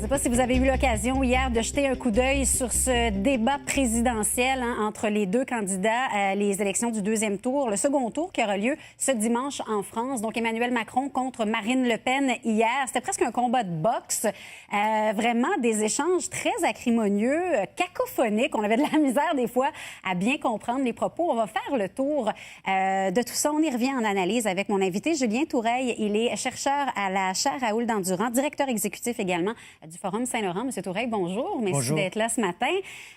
sais pas si vous avez eu l'occasion hier de jeter un coup d'œil sur ce débat présidentiel entre les deux candidats à les élections du deuxième tour, le second tour qui aura lieu ce dimanche en France. Donc, Emmanuel Macron contre Marine Le Pen hier. C'était presque un combat de boxe. Vraiment des échanges très acrimonieux, cacophoniques. On avait de la misère des fois à bien comprendre les propos. On va faire le tour de tout ça. On y revient en analyse avec mon invité Julien Toureille. Il est chercheur à la chaire Raoul Dandurand, directeur exécutif également du Forum Saint-Laurent. Monsieur Toureille, bonjour. Merci d'être là ce matin.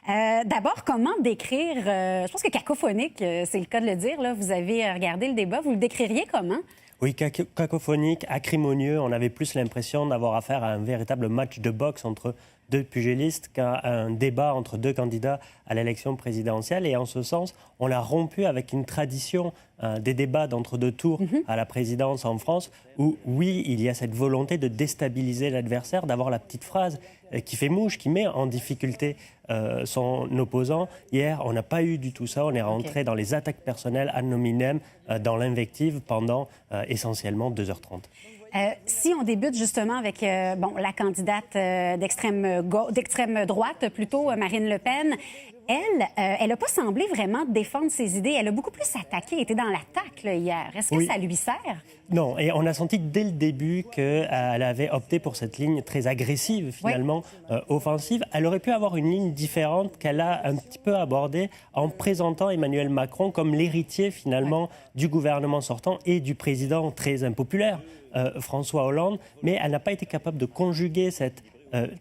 D'abord, comment décrire, je pense que cacophonique, c'est le cas de le dire, là, vous avez regardé le débat, vous le décririez comment? Oui, cacophonique, acrimonieux. On avait plus l'impression d'avoir affaire à un véritable match de boxe entre deux pugilistes qu'à un débat entre deux candidats à l'élection présidentielle. Et en ce sens, on l'a rompu avec une tradition des débats d'entre deux tours à la présidence en France, où, oui, il y a cette volonté de déstabiliser l'adversaire, d'avoir la petite phrase qui fait mouche, qui met en difficulté son opposant. Hier, on n'a pas eu du tout ça. On est rentré dans les attaques personnelles ad hominem, dans l'invective pendant essentiellement 2h30. Si on débute justement avec la candidate d'extrême droite, plutôt Marine Le Pen, elle n'a pas semblé vraiment défendre ses idées. Elle a beaucoup plus attaqué, était dans l'attaque là, hier. Est-ce que ça lui sert? Non, et on a senti dès le début qu'elle avait opté pour cette ligne très agressive, finalement, offensive. Elle aurait pu avoir une ligne différente qu'elle a un petit peu abordée en présentant Emmanuel Macron comme l'héritier, finalement, du gouvernement sortant et du président très impopulaire, François Hollande. Mais elle n'a pas été capable de conjuguer cette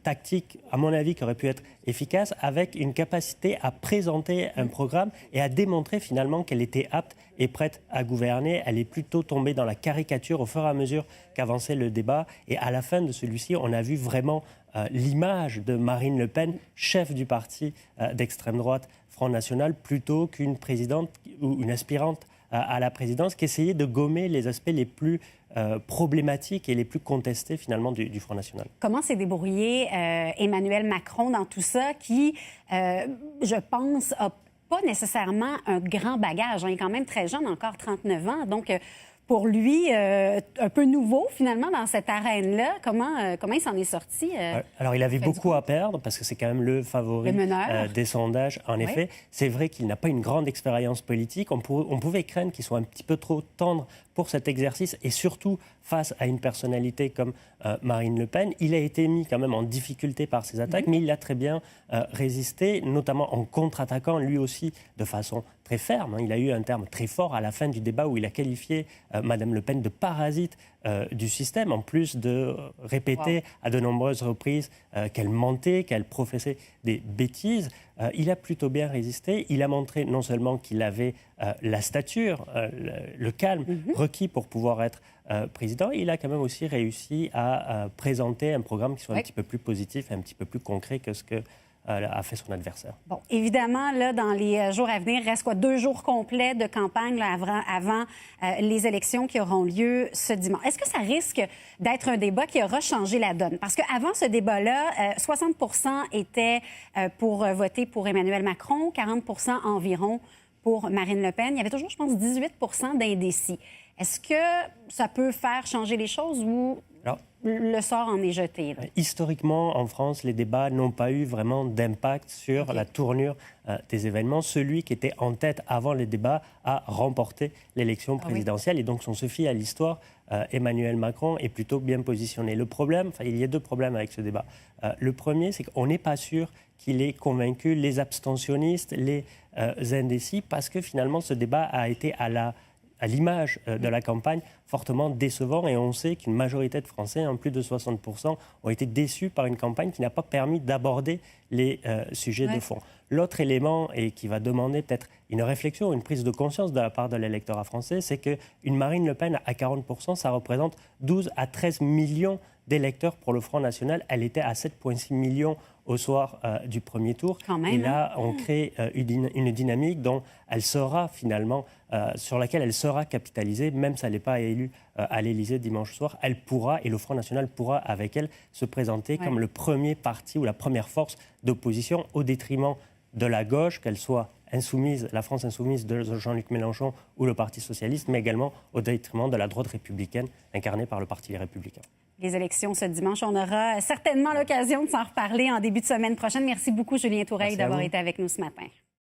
tactique, à mon avis, qui aurait pu être efficace, avec une capacité à présenter un programme et à démontrer finalement qu'elle était apte et prête à gouverner. Elle est plutôt tombée dans la caricature au fur et à mesure qu'avançait le débat. Et à la fin de celui-ci, on a vu vraiment l'image de Marine Le Pen, chef du parti d'extrême droite Front National, plutôt qu'une présidente ou une aspirante à la présidence qui essayait de gommer les aspects les plus problématiques et les plus contestés finalement du Front National. Comment s'est débrouillé Emmanuel Macron dans tout ça qui, je pense, n'a pas nécessairement un grand bagage. Il est quand même très jeune, encore 39 ans. Donc, pour lui, un peu nouveau finalement dans cette arène-là, comment il s'en est sorti? Alors, il avait beaucoup à perdre parce que c'est quand même le favori des sondages. En effet, c'est vrai qu'il n'a pas une grande expérience politique. On pouvait craindre qu'il soit un petit peu trop tendre pour cet exercice et surtout face à une personnalité comme Marine Le Pen. Il a été mis quand même en difficulté par ses attaques, mais il a très bien résisté, notamment en contre-attaquant lui aussi de façon très ferme. Il a eu un terme très fort à la fin du débat où il a qualifié Madame Le Pen de parasite du système, en plus de répéter à de nombreuses reprises qu'elle mentait, qu'elle professait des bêtises. Il a plutôt bien résisté. Il a montré non seulement qu'il avait la stature, le calme requis pour pouvoir être président, il a quand même aussi réussi à présenter un programme qui soit un petit peu plus positif, un petit peu plus concret que ce que a fait son adversaire. Bon, évidemment, là, dans les jours à venir, il reste 2 jours complets de campagne là, avant les élections qui auront lieu ce dimanche. Est-ce que ça risque d'être un débat qui aura changé la donne? Parce qu'avant ce débat-là, 60 % étaient pour voter pour Emmanuel Macron, 40 % environ pour Marine Le Pen. Il y avait toujours, je pense, 18 % d'indécis. Est-ce que ça peut faire changer les choses ou le sort en est jeté? Là? Historiquement, en France, les débats n'ont pas eu vraiment d'impact sur la tournure des événements. Celui qui était en tête avant les débats a remporté l'élection présidentielle. Et donc, si on se fie à l'histoire, Emmanuel Macron est plutôt bien positionné. Le problème, il y a 2 problèmes avec ce débat. Le premier, c'est qu'on n'est pas sûr qu'il ait convaincu les abstentionnistes, les indécis, parce que finalement, ce débat a été à l'image de la campagne, fortement décevant. Et on sait qu'une majorité de Français, plus de 60 %, ont été déçus par une campagne qui n'a pas permis d'aborder les sujets de fond. L'autre élément, et qui va demander peut-être une réflexion, une prise de conscience de la part de l'électorat français, c'est qu'une Marine Le Pen à 40 %, ça représente 12 à 13 millions d'électeurs pour le Front National. Elle était à 7,6 millions au soir du premier tour. Et là, on crée une dynamique dont elle sera finalement, sur laquelle elle sera capitalisée, même si elle n'est pas élue à l'Élysée dimanche soir. Elle pourra, et le Front National pourra avec elle, se présenter comme le premier parti ou la première force d'opposition au détriment de la gauche, qu'elle soit insoumise, la France insoumise de Jean-Luc Mélenchon ou le Parti socialiste, mais également au détriment de la droite républicaine incarnée par le Parti Les Républicains. Les élections ce dimanche, on aura certainement l'occasion de s'en reparler en début de semaine prochaine. Merci beaucoup, Julien Toureille, d'avoir été avec nous ce matin.